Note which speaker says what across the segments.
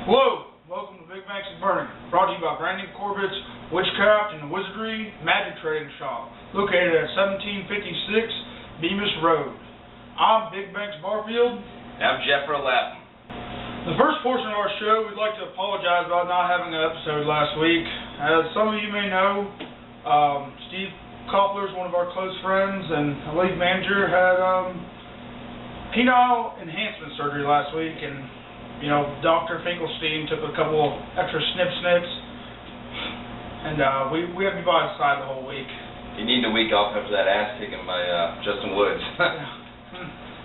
Speaker 1: Hello, welcome to Big Banks of Burning, brought to you by Brandon Corbett's Witchcraft and Wizardry Magic Trading Shop, located at 1756 Bemis Road. I'm Big Banks Barfield.
Speaker 2: And I'm Jeffrey Lapham.
Speaker 1: The first portion of our show, we'd like to apologize about not having an episode last week. As some of you may know, Steve Koffler is one of our close friends, and the league manager had penile enhancement surgery last week, and Dr. Finkelstein took a couple of extra snips, and we have to be by his side the whole week.
Speaker 2: You need a week off after that ass kicking by Justin Woods.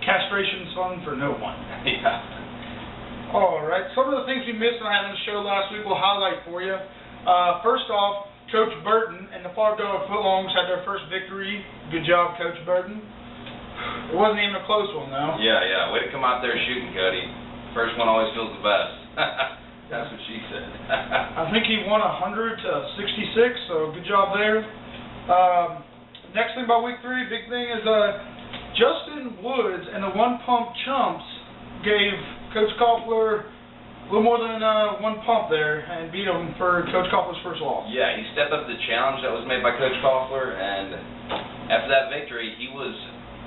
Speaker 1: Castration's fun for no one.
Speaker 2: Yeah.
Speaker 1: Alright, some of the things we missed on having the show last week we'll highlight for you. First off, Coach Burton and the Fargo Footlongs had their first victory. Good job, Coach Burton. It wasn't even a close one, though.
Speaker 2: Yeah. Way to come out there shooting, Cody. First one always feels the best. That's what she said.
Speaker 1: I think he won 100 to 66, so good job there. Next thing about week 3, big thing is Justin Woods and the One Pump Chumps gave Coach Koffler a little more than one pump there and beat him for Coach Koffler's first loss.
Speaker 2: Yeah, he stepped up to the challenge that was made by Coach Koffler, and after that victory, he was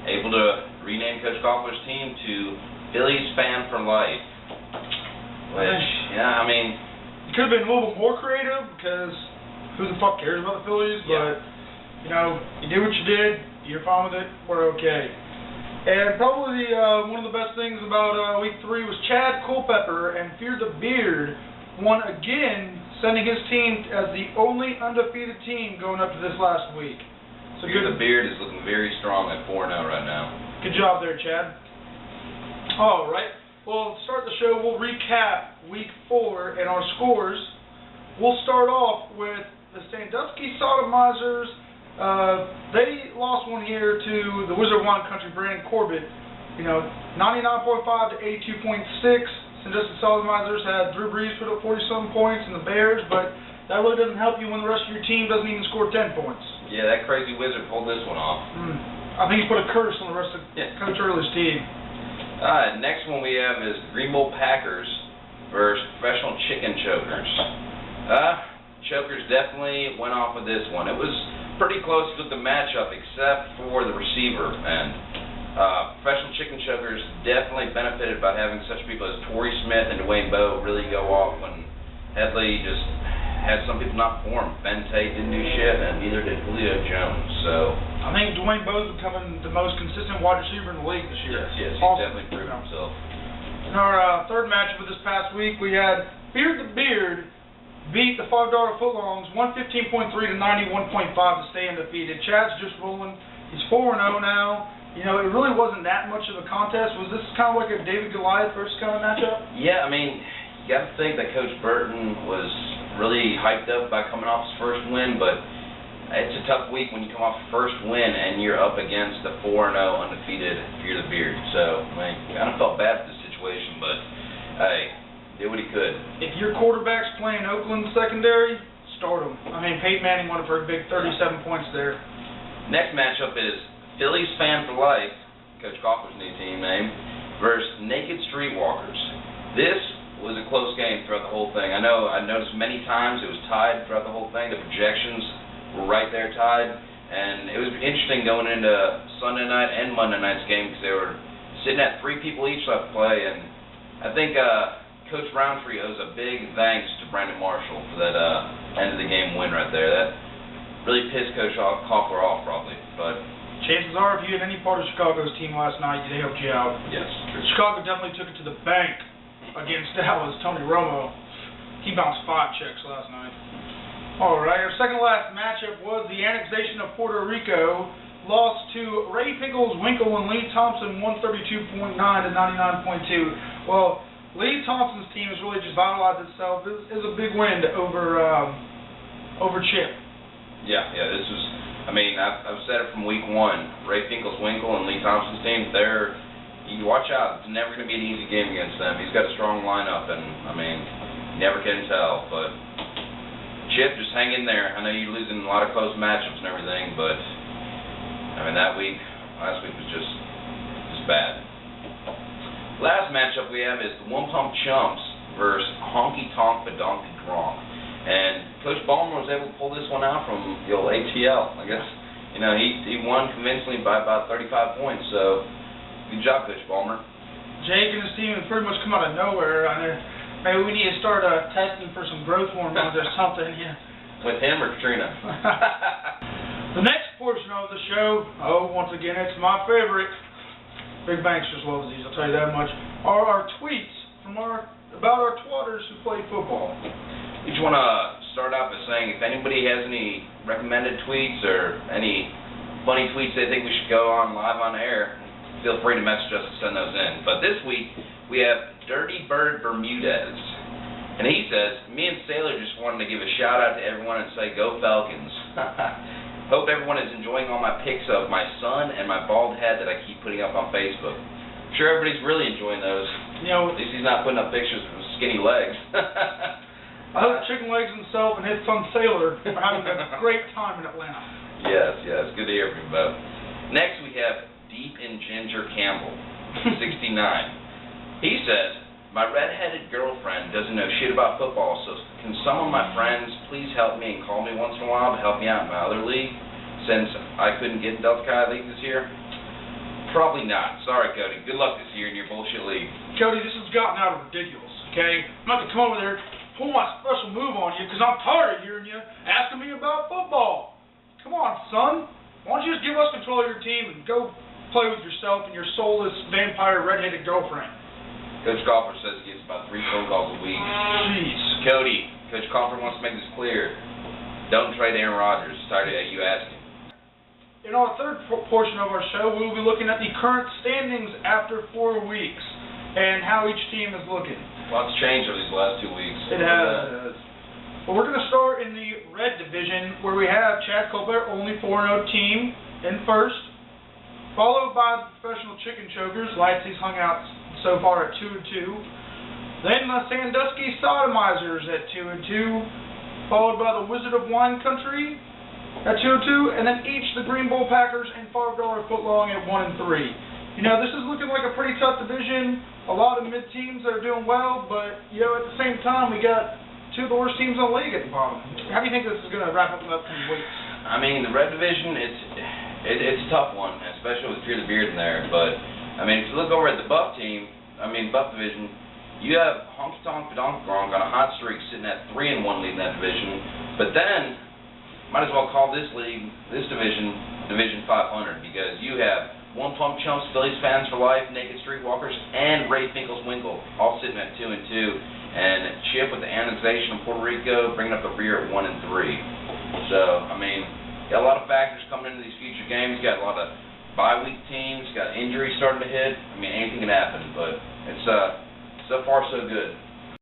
Speaker 2: able to rename Coach Koffler's team to Phillies Fan for Life. Which, yeah, I mean,
Speaker 1: you could have been a little bit more creative because who the fuck cares about the Phillies?
Speaker 2: Yeah.
Speaker 1: But, you did what you did. You're fine with it. We're okay. And probably one of the best things about week 3 was Chad Culpepper and Fear the Beard won again, sending his team as the only undefeated team going up to this last week. So
Speaker 2: Fear the Beard is looking very strong at 4-0 right now.
Speaker 1: Good job there, Chad. All right. Well, to start the show, we'll recap week 4 and our scores. We'll start off with the Sandusky Sodomizers. They lost one here to the Wizard of Wine Country, Brandon Corbett. 99.5 to 82.6. Sandusky Sodomizers had Drew Brees put up 40-some points in the Bears, but that really doesn't help you when the rest of your team doesn't even score 10 points.
Speaker 2: Yeah, that crazy Wizard pulled this one off.
Speaker 1: I think he put a curse on the rest of Coach Early's team.
Speaker 2: Next one we have is Greenville Packers versus Professional Chicken Chokers. Chokers definitely went off with this one. It was pretty close with the matchup except for the receiver. And Professional Chicken Chokers definitely benefited by having such people as Torrey Smith and Dwayne Bowe really go off when Headley just had some people not perform. Ben Tate didn't do shit, and neither did Julio Jones. So
Speaker 1: I think Dwayne Bowe's becoming the most consistent wide receiver in the league this year.
Speaker 2: Yes, he
Speaker 1: awesome.
Speaker 2: definitely proved himself.
Speaker 1: In our third matchup of this past week, we had Fear the Beard beat the $5 Footlongs 115.3 to 91.5 to stay undefeated. Chad's just rolling. He's 4-0 now. It really wasn't that much of a contest. Was this kind of like a David Goliath versus kind of matchup?
Speaker 2: Yeah, I mean, you got to think that Coach Burton was really hyped up by coming off his first win, but it's a tough week when you come off your first win and you're up against the 4-0 undefeated Fear the Beard. So, kind of felt bad for the situation, but hey, did what he could.
Speaker 1: If your quarterback's playing Oakland secondary, start him. Peyton Manning won for a big 37 points there.
Speaker 2: Next matchup is Phillies Fan for Life, Coach Koffler's new team name, versus Naked Streetwalkers. This was a close game throughout the whole thing. I noticed many times it was tied throughout the whole thing. The projections were right there tied, and it was interesting going into Sunday night and Monday night's game because they were sitting at 3 people each left to play, and I think Coach Roundtree owes a big thanks to Brandon Marshall for that end of the game win right there. That really pissed Coach Koffler off probably, but
Speaker 1: chances are if you had any part of Chicago's team last night, they helped you out.
Speaker 2: Yes, true.
Speaker 1: Chicago definitely took it to the bank against Dallas. Tony Romo, he bounced 5 checks last night. All right, our second last matchup was the annexation of Puerto Rico. Lost to Ray Pickles, Winkle, and Lee Thompson, 132.9 to 99.2. Well, Lee Thompson's team has really just vitalized itself. This is a big win over Chip.
Speaker 2: Yeah, this was. I've said it from week 1. Ray Pinkles, Winkle, and Lee Thompson's team. You watch out. It's never going to be an easy game against them. He's got a strong lineup, and never can tell. But Chip, just hang in there. I know you're losing a lot of close matchups and everything, but last week was just bad. Last matchup we have is the One Pump Chumps versus Honky Tonk Badonky Gronk. And Coach Ballmer was able to pull this one out from the old ATL. I guess, you know, he won convincingly by about 35 points. So, good job, Coach Ballmer.
Speaker 1: Jake and his team have pretty much come out of nowhere. Maybe we need to start testing for some growth hormones or something. Yeah.
Speaker 2: With him or Katrina?
Speaker 1: The next portion of the show, once again, it's my favorite. Big Banks just loves these, I'll tell you that much. Are our tweets from about our twatters who play football.
Speaker 2: We just want to start out by saying if anybody has any recommended tweets or any funny tweets they think we should go on live on air, feel free to message us and send those in. But this week, we have Dirty Bird Bermudez. And he says, me and Sailor just wanted to give a shout out to everyone and say, go Falcons. Hope everyone is enjoying all my pics of my son and my bald head that I keep putting up on Facebook. I'm sure everybody's really enjoying those.
Speaker 1: You know,
Speaker 2: at least he's not putting up pictures of his skinny legs.
Speaker 1: I hope Chicken Legs himself and his son Sailor are having a great time in Atlanta.
Speaker 2: Yes, good to hear from you both. Next we have Deep in Ginger Campbell, 69. He says, my redheaded girlfriend doesn't know shit about football, so can some of my friends please help me and call me once in a while to help me out in my other league, since I couldn't get in Delta Chi League this year? Probably not. Sorry, Cody. Good luck this year in your bullshit league.
Speaker 1: Cody, this has gotten out of ridiculous, okay? I'm about to come over there, pull my special move on you, because I'm tired of hearing you asking me about football. Come on, son. Why don't you just give us control of your team and go play with yourself and your soulless vampire redheaded girlfriend?
Speaker 2: Coach Crawford says he gets about 3 phone calls a week.
Speaker 1: Jeez.
Speaker 2: Cody, Coach Crawford wants to make this clear. Don't trade Aaron Rodgers. Tired of you asking.
Speaker 1: In our third portion of our show, we will be looking at the current standings after 4 weeks and how each team is looking.
Speaker 2: Lots changed over these last 2 weeks.
Speaker 1: It has. But we're going to start in the red division, where we have Chad Colbert, only 4-0 team, in first, followed by the Professional Chicken Chokers. Lightsy's hung out so far at 2-2. Then the Sandusky Sodomizers at 2-2, followed by the Wizard of Wine Country at 2-2, and then each the Green Bowl Packers and $5 Footlong at 1-3. You know, this is looking like a pretty tough division. A lot of mid teams that are doing well, but you know, at the same time, we got 2 of the worst teams in the league at the bottom. How do you think this is going to wrap up in the upcoming weeks?
Speaker 2: I mean, the red division, it's a tough one, especially with Fear the Beard in there. But I mean, if you look over at the Buff team, Buff division, you have Honky Tonk Badonky Gronk on a hot streak, sitting at 3-1 leading that division. But then, might as well call this division Division 500, because you have One Pump Chumps, Phillies Fans for Life, Naked Streetwalkers, and Ray Finkel's Winkle, all sitting at 2-2, and Chip with the annexation of Puerto Rico bringing up the rear at 1-3. So, I mean, got a lot of factors coming into these future games. Got a lot of bye week teams, got injuries starting to hit. I mean, anything can happen, but it's so far so good.